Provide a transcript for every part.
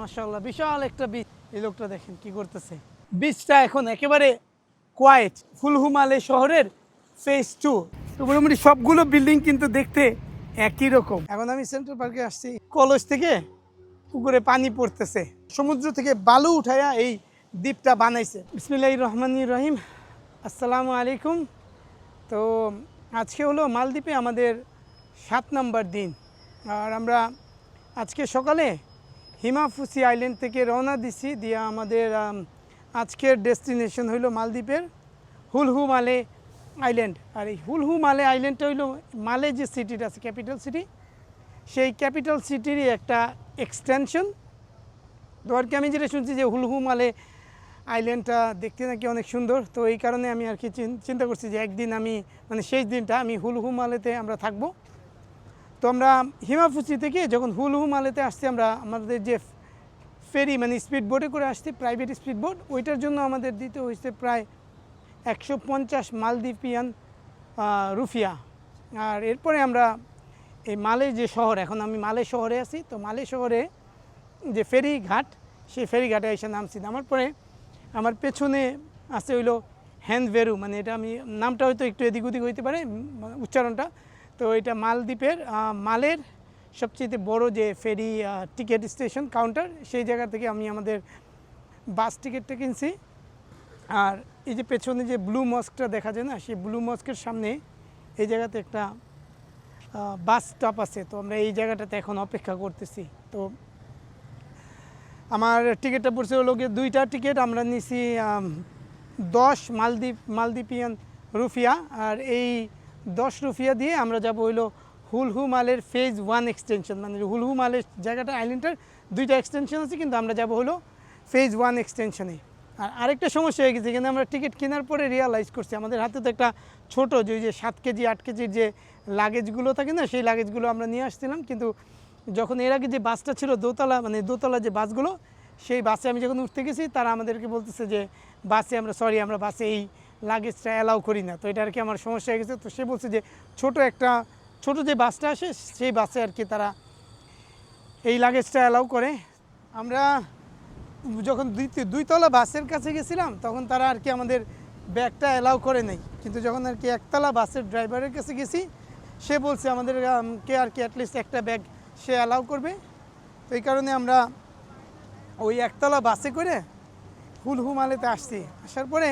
মাশাআল্লাহ বিশাল একটা বীজ। এই লোকটা দেখেন কি করতেছে। বীজটা এখন একেবারে কোয়াইট। ফুলহুমালে শহরের ফেজ 2। তো মোটামুটি সবগুলো বিল্ডিং কিন্তু দেখতে একই রকম। এখন আমি সেন্ট্রাল পার্কে আসছি। কলেজ থেকে পুকুরে পানি পড়তেছে, সমুদ্র থেকে বালু উঠাইয়া এই দ্বীপটা বানাইছে। বিসমিল্লাহির রহমানির রহিম। আসসালামু আলাইকুম। তো আজকে হলো মালদ্বীপে আমাদের 7 নম্বর দিন। আর আমরা আজকে সকালে হিমাফুসি আইল্যান্ড থেকে রওনা দিছি। দিয়ে আমাদের আজকের ডেস্টিনেশন হইল মালদ্বীপের হুলহু মালে আইল্যান্ড। আর এই হুলহু মালে আইল্যান্ডটা হইল মালে যে সিটিটা আছে, ক্যাপিটাল সিটি, সেই ক্যাপিটাল সিটিরই একটা এক্সটেনশন। তো আর কি আমি যেটা শুনছি যে হুলহু মালে আইল্যান্ডটা দেখতে নাকি অনেক সুন্দর। তো এই কারণে আমি আর কি চিন্তা করছি যে একদিন আমি শেষ দিনটা আমি হুলহু মালেতে আমরা থাকবো। তো আমরা হিমাফুসি থেকে যখন হুলহু মালেতে আসছি, আমরা আমাদের যে ফেরি স্পিড বোটে করে আসছি, প্রাইভেট স্পিড বোট, ওইটার জন্য আমাদের দিতে হয়েছে প্রায় 150 মালদ্বীপিয়ান রুফিয়া। আর এরপরে আমরা এই মালে যে শহর, এখন আমি মালে শহরে আছি, তো মালে শহরে যে ফেরি ঘাট, সেই ফেরি ঘাটে এসে নামছি। নামার পরে আমার পেছনে আছে হইলো হ্যান্ডভেরু, এটা আমি নামটা হয়তো একটু এদিক ওদিক হইতে পারে উচ্চারণটা। তো এটা মালদ্বীপের মালের সবচেয়ে বড় যে ফেরি টিকিট স্টেশন কাউন্টার, সেই জায়গা থেকে আমি আমাদের বাস টিকিটটা কিনছি। আর এই যে পেছনে যে ব্লু মস্কটা দেখা যায় না, সেই ব্লু মস্কের সামনে এই জায়গাতে একটা বাস স্টপ আছে। তো আমরা এই জায়গাটাতে এখন অপেক্ষা করতেছি। তো আমার টিকিটটা পড়ছে হলো গিয়ে 2টা টিকিট। আমরা নিছি 10 মালদ্বীপিয়ান রুফিয়া। আর এই 10 রুফিয়া দিয়ে আমরা যাব হইলো হুলহু মালের ফেজ 1 এক্সটেনশন। হুলহু মালের জায়গাটা আইল্যান্ডের 2টা এক্সটেনশন আছে, কিন্তু আমরা যাব হলো ফেজ 1 এক্সটেনশনে। আর আরেকটা সমস্যা হয়ে গেছে, কিন্তু আমরা টিকিট কেনার পরে রিয়ালাইজ করছি আমাদের হাতে তো একটা ছোটো যে 7 কেজি 8 কেজির যে লাগেজগুলো থাকে না, সেই লাগেজগুলো আমরা নিয়ে আসছিলাম। কিন্তু যখন এর আগে যে বাসটা ছিল দোতলা, দোতলা যে বাসগুলো, সেই বাসে আমি যখন উঠতে গেছি, তারা আমাদেরকে বলতেছে যে আমরা বাসে এই লাগেজটা অ্যালাউ করি না। তো এটা আর কি আমার সমস্যা হয়ে গেছে। তো সে বলছে যে ছোটো যে বাসটা আসে, সেই বাসে আর কি তারা এই লাগেজটা অ্যালাউ করে। আমরা যখন দুইতলা বাসের কাছে গেছিলাম, তখন তারা আর কি আমাদের ব্যাগটা অ্যালাউ করে নাই। কিন্তু যখন আর কি একতলা বাসের ড্রাইভারের কাছে গেছি, সে বলছে আমাদেরকে আর কি অ্যাটলিস্ট একটা ব্যাগ সে অ্যালাউ করবে। তো এই কারণে আমরা ওই একতলা বাসে করে হুলহু মালেতে আসছি। আসার পরে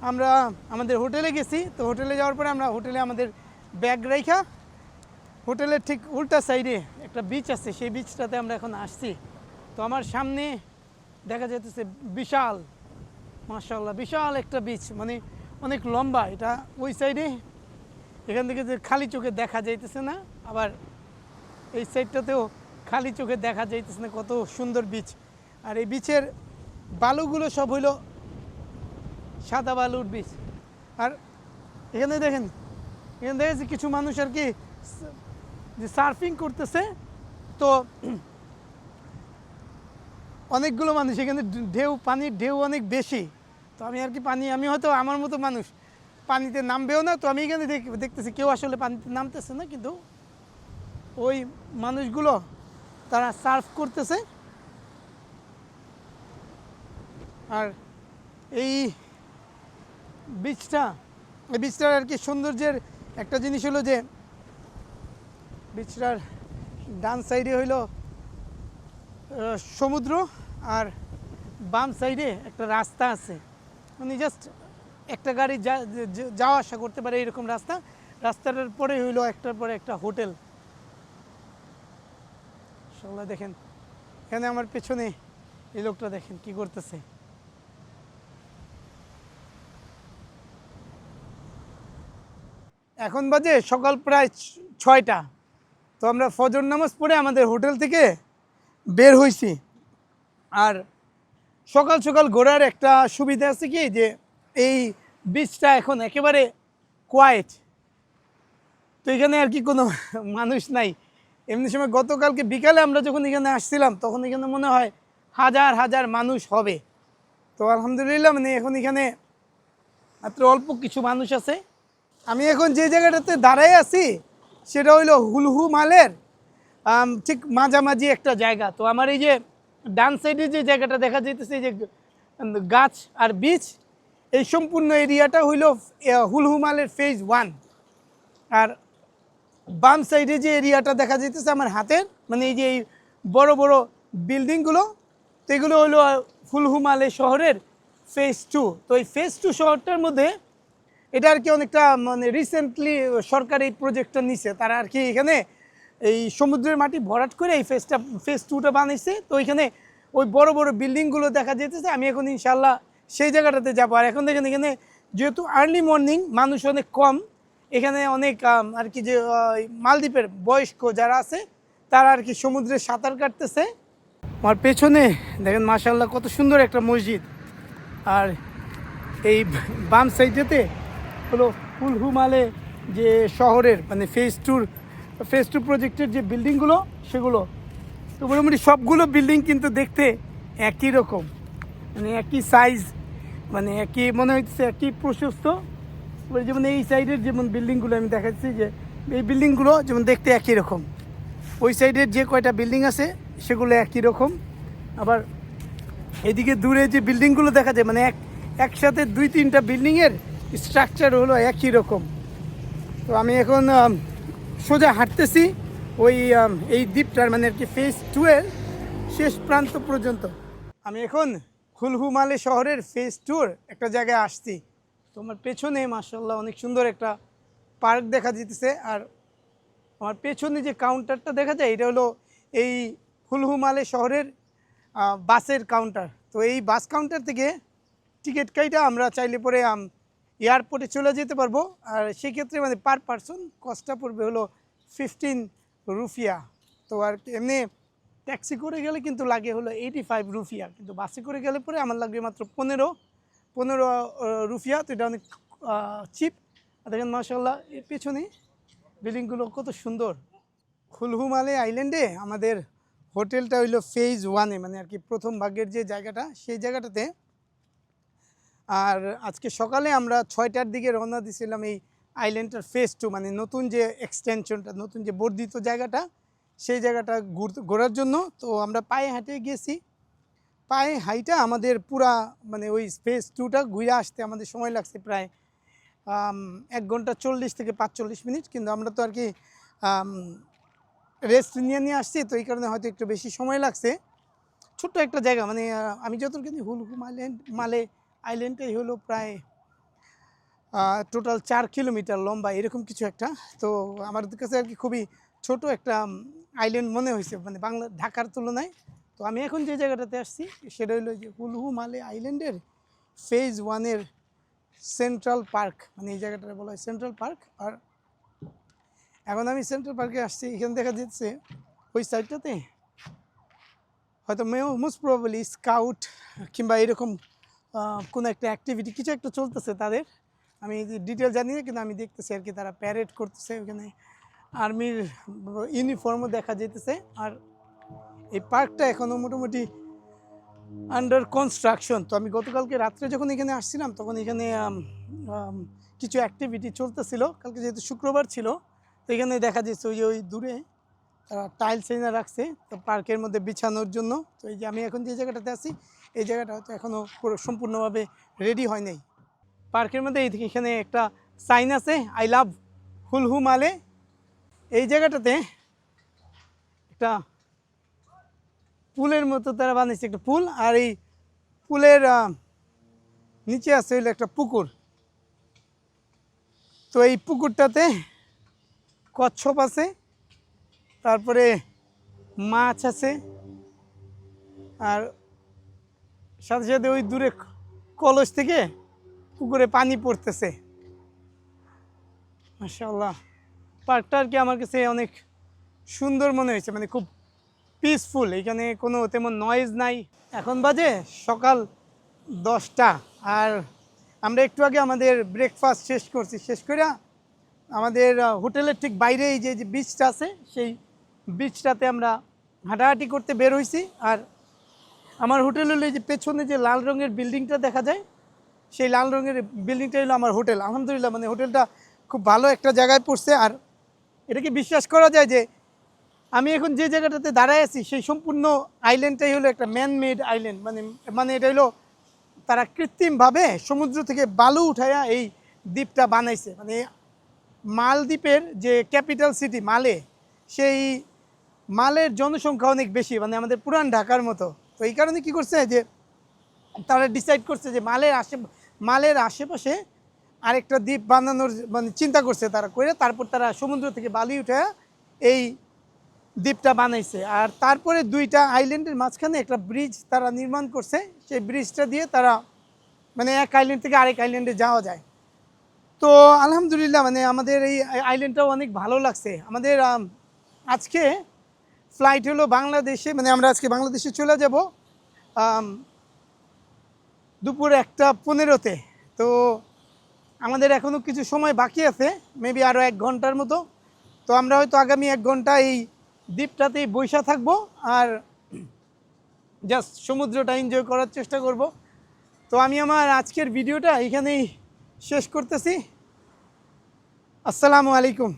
আমরা আমাদের হোটেলে গেছি। তো হোটেলে যাওয়ার পরে আমরা হোটেলে আমাদের ব্যাগ রাইখা হোটেলের ঠিক উল্টা সাইডে একটা বিচ আছে, সেই বিচটাতে আমরা এখন আসছি। তো আমার সামনে দেখা যাইতেছে বিশাল, মাশাআল্লাহ বিশাল একটা বিচ, অনেক লম্বা। এটা ওই সাইডে এখান থেকে যে খালি চোখে দেখা যাইতেছে না, আবার এই সাইডটাতেও খালি চোখে দেখা যাইতেছে না। কত সুন্দর বিচ। আর এই বিচের বালুগুলো সব হইলো সাদা বালুর বিচ। আর এখানে দেখেন দেখেছি কিছু মানুষ আর কি যে সার্ফিং করতেছে। তো অনেকগুলো মানুষ এখানে, পানির ঢেউ অনেক বেশি। তো আমি আর কি আমি হয়তো আমার মতো মানুষ পানিতে নামবেও না। তো আমি এখানে দেখতেছি কেউ আসলে পানিতে নামতেছে না, কিন্তু ওই মানুষগুলো তারা সার্ফ করতেছে। আর এই বিচটার আর কি সৌন্দর্যের একটা জিনিস হলো যে বিচটার ডান সাইডে হইলো সমুদ্র, আর বাম সাইডে একটা রাস্তা আছে, জাস্ট একটা গাড়ি যাওয়া আসা করতে পারে এরকম রাস্তা। রাস্তাটার পরে হইলো একটার পরে একটা হোটেল। সবাই দেখেন এখানে আমার পেছনে এই লোকটা দেখেন কি করতেছে। এখন বাজে সকাল প্রায় 6টা। তো আমরা ফজর নামাজ পড়ে আমাদের হোটেল থেকে বের হইছি। আর সকাল সকাল ঘোরার একটা সুবিধা আছে কি, যে এই বিচটা এখন একেবারে কোয়াইট। তো এখানে আর কি কোনো মানুষ নাই। এমনি সময় গতকালকে বিকালে আমরা যখন এখানে আসছিলাম, তখন এখানে মনে হয় হাজার হাজার মানুষ হবে। তো আলহামদুলিল্লাহ এখন এখানে মাত্র অল্প কিছু মানুষ আছে। আমি এখন যে জায়গাটাতে দাঁড়াই আছি, সেটা হইলো হুলহু মালের ঠিক মাঝামাঝি একটা জায়গা। তো আমার এই যে ডান সাইডে যে জায়গাটা দেখা যাইতেছে, এই যে গাছ আর বিচ, এই সম্পূর্ণ এরিয়াটা হইল হুলহুমালের ফেজ 1। আর বাম সাইডে যে এরিয়াটা দেখা যাইতেছে আমার হাতের, মানে এই যে এই বড় বড় বিল্ডিংগুলো, তো এগুলো হলো হুলহুমালে শহরের ফেজ 2। তো এই ফেজ 2 শহরটার মধ্যে এটা আর কি অনেকটা মানে রিসেন্টলি সরকার এই প্রজেক্টটা নিছে। তারা আর কি এখানে এই সমুদ্রের মাটি ভরাট করে এই ফেজ 2টা বানাইছে। তো এখানে ওই বড় বড় বিল্ডিংগুলো দেখা যেতেছে। আমি এখন ইনশাল্লাহ সেই জায়গাটাতে যাবো। আর এখন দেখেন এখানে যেহেতু আর্লি মর্নিং, মানুষ অনেক কম, এখানে অনেক আর কি যে মালদ্বীপের বয়স্ক যারা আছে তারা আর কি সমুদ্রে সাঁতার কাটতেছে। আমার পেছনে দেখেন মাশাআল্লাহ কত সুন্দর একটা মসজিদ। আর এই বাম সাইডেতে হলো হুলহুমালে যে শহরের মানে ফেজ 2 প্রজেক্টের যে বিল্ডিংগুলো সেগুলো, তো মোটামুটি সবগুলো বিল্ডিং কিন্তু দেখতে একই রকম, মানে একই সাইজ, মানে একই মনে হচ্ছে একই প্রশস্ত। যেমন এই সাইডের যেমন বিল্ডিংগুলো আমি দেখাচ্ছি, যে এই বিল্ডিংগুলো যেমন দেখতে একই রকম, ওই সাইডের যে কয়টা বিল্ডিং আছে সেগুলো একই রকম। আবার এদিকে দূরে যে বিল্ডিংগুলো দেখা যায়, মানে একসাথে 2-3টা বিল্ডিংয়ের স্ট্রাকচার হলো একই রকম। তো আমি এখন সোজা হাঁটতেছি ওই এই দ্বীপটার মানে আর কি ফেজ 2 এর শেষ প্রান্ত পর্যন্ত। আমি এখন হুলহুমালে শহরের ফেজ 2 একটা জায়গায় আসছি। তোমার পেছনে মাশাআল্লাহ অনেক সুন্দর একটা পার্ক দেখা যেতেছে। আর আমার পেছনে যে কাউন্টারটা দেখা যায় এটা হলো এই হুলহুমালে শহরের বাসের কাউন্টার। তো এই বাস কাউন্টার থেকে টিকিট কাইটা আমরা চাইলে পরে এয়ারপোর্টে চলে যেতে পারবো। আর সেক্ষেত্রে মানে পার পারসন কস্টটা পড়বে হলো 15 রুপিয়া। তো আর এমনি ট্যাক্সি করে গেলে কিন্তু লাগে হলো 85 রুপিয়া, কিন্তু বাসে করে গেলে পরে আমার লাগবে মাত্র 15 রুপিয়া। তো এটা অনেক চিপ। আর দেখেন মাশাআল্লাহ এর পেছনে বিল্ডিংগুলো কত সুন্দর। হুলহুমালে আইল্যান্ডে আমাদের হোটেলটা হইলো ফেজ 1-এ, মানে আর কি প্রথম ভাগের যে জায়গাটা সেই জায়গাটাতে। আর আজকে সকালে আমরা 6টার দিকে রওনা দিয়েছিলাম এই আইল্যান্ডটার ফেজ 2, মানে নতুন যে এক্সটেনশনটা, নতুন যে বর্ধিত জায়গাটা, সেই জায়গাটা ঘোরার জন্য। তো আমরা পায়ে হেঁটে গেছি। পায়ে হাইটা আমাদের পুরা মানে ওই ফেজ 2টা ঘুরে আসতে আমাদের সময় লাগছে প্রায় 1 ঘন্টা 40 থেকে 45 মিনিট। কিন্তু আমরা তো আর কি রেস্ট নিয়ে আসছি, তো এই কারণে হয়তো একটু বেশি সময় লাগছে। ছোট্ট একটা জায়গা, মানে আমি যতটুকু হুলহুম মালে আইল্যান্ডটাই হলো প্রায় টোটাল 4 কিলোমিটার লম্বা এরকম কিছু একটা। তো আমার কাছে আর কি খুবই ছোট একটা আইল্যান্ড মনে হয়েছে, মানে ঢাকার তুলনায়। তো আমি এখন যে জায়গাটাতে আসছি সেটা হলো যে হুলহুমালে আইল্যান্ডের ফেজ 1-এর সেন্ট্রাল পার্ক, মানে এই জায়গাটা বলা হয় সেন্ট্রাল পার্ক। আর এখন আমি সেন্ট্রাল পার্কে আসছি। এখানে দেখা যাচ্ছে ওই সাইডটাতে হয়তো মোস্ট প্রবাবলি স্কাউট কিংবা এরকম কোনো একটা অ্যাক্টিভিটি কিছু একটা চলতেছে তাদের। আমি ডিটেল জানি না, কিন্তু আমি দেখতেছি আর কি তারা প্যারেড করতেছে। ওখানে আর্মির ইউনিফর্মও দেখা যেতেছে। আর এই পার্কটা এখনও মোটামুটি আন্ডার কনস্ট্রাকশন। তো আমি গতকালকে রাত্রে যখন এখানে আসছিলাম তখন এখানে কিছু অ্যাক্টিভিটি চলতেছিল। কালকে যেহেতু শুক্রবার ছিল, তো এখানে দেখা যাচ্ছে ওই দূরে তারা টাইলস এনে রাখছে তো পার্কের মধ্যে বিছানোর জন্য। তো এই যে আমি এখন যে জায়গাটাতে আছি, এই জায়গাটা হয়তো এখনও পুরো সম্পূর্ণভাবে রেডি হয় নাই। পার্কের মধ্যে এখানে একটা সাইন আছে, আই লাভ হুলহুমালে। এই জায়গাটাতে একটা পুলের মতো তারা বানিয়েছে, একটা পুল। আর এই পুলের নিচে আছে হইলো একটা পুকুর। তো এই পুকুরটাতে কচ্ছপ আছে, তারপরে মাছ আছে, আর সাথে সাথে ওই দূরে কলস থেকে পুকুরে পানি পড়তেছে। মাশাআল্লাহ পার্কটা আর কি আমার কাছে অনেক সুন্দর মনে হয়েছে, মানে খুব পিসফুল। এখানে কোনো তেমন নয়েজ নাই। এখন বাজে সকাল 10টা। আর আমরা একটু আগে আমাদের ব্রেকফাস্ট শেষ করছি। শেষ করে আমাদের হোটেলের ঠিক বাইরে এই যে বিচটা আছে, সেই বিচটাতে আমরা হাঁটাহাঁটি করতে বের হয়েছি। আর আমার হোটেল হলো এই যে পেছনে যে লাল রঙের বিল্ডিংটা দেখা যায়, সেই লাল রঙের বিল্ডিংটা হলো আমার হোটেল। আলহামদুলিল্লাহ, মানে হোটেলটা খুব ভালো একটা জায়গায় পড়ছে। আর এটাকে বিশ্বাস করা যায় যে আমি এখন যে জায়গাটাতে দাঁড়ায় আছি সেই সম্পূর্ণ আইল্যান্ডটাই হলো একটা ম্যান মেড আইল্যান্ড, মানে মানে এটা হলো তারা কৃত্রিমভাবে সমুদ্র থেকে বালু উঠায়া এই দ্বীপটা বানাইছে। মানে মালদ্বীপের যে ক্যাপিটাল সিটি মালে, সেই মালের জনসংখ্যা অনেক বেশি, মানে আমাদের পুরান ঢাকার মতো। তো এই কারণে কি করছে যে তারা ডিসাইড করছে যে মালের আশেপাশে আরেকটা দ্বীপ বানানোর মানে চিন্তা করছে তারা করে, তারপর তারা সমুদ্র থেকে বালি উঠে এই দ্বীপটা বানাইছে। আর তারপরে দুইটা আইল্যান্ডের মাঝখানে একটা ব্রিজ তারা নির্মাণ করছে, সেই ব্রিজটা দিয়ে তারা মানে এক আইল্যান্ড থেকে আরেক আইল্যান্ডে যাওয়া যায়। তো আলহামদুলিল্লাহ মানে আমাদের এই আইল্যান্ডটাও অনেক ভালো লাগছে। আমাদের আজকে ফ্লাইট হলো বাংলাদেশে, মানে আমরা আজকে বাংলাদেশে চলে যাব দুপুর 1:15-তে। তো আমাদের এখনও কিছু সময় বাকি আছে, মেবি আরও 1 ঘন্টার মতো। তো আমরা হয়তো আগামী 1 ঘন্টা এই দ্বীপটাতেই বৈশা থাকবো আর জাস্ট সমুদ্রটা এনজয় করার চেষ্টা করব। তো আমি আমার আজকের ভিডিওটা এখানেই শেষ করতেছি। আসসালামু আলাইকুম।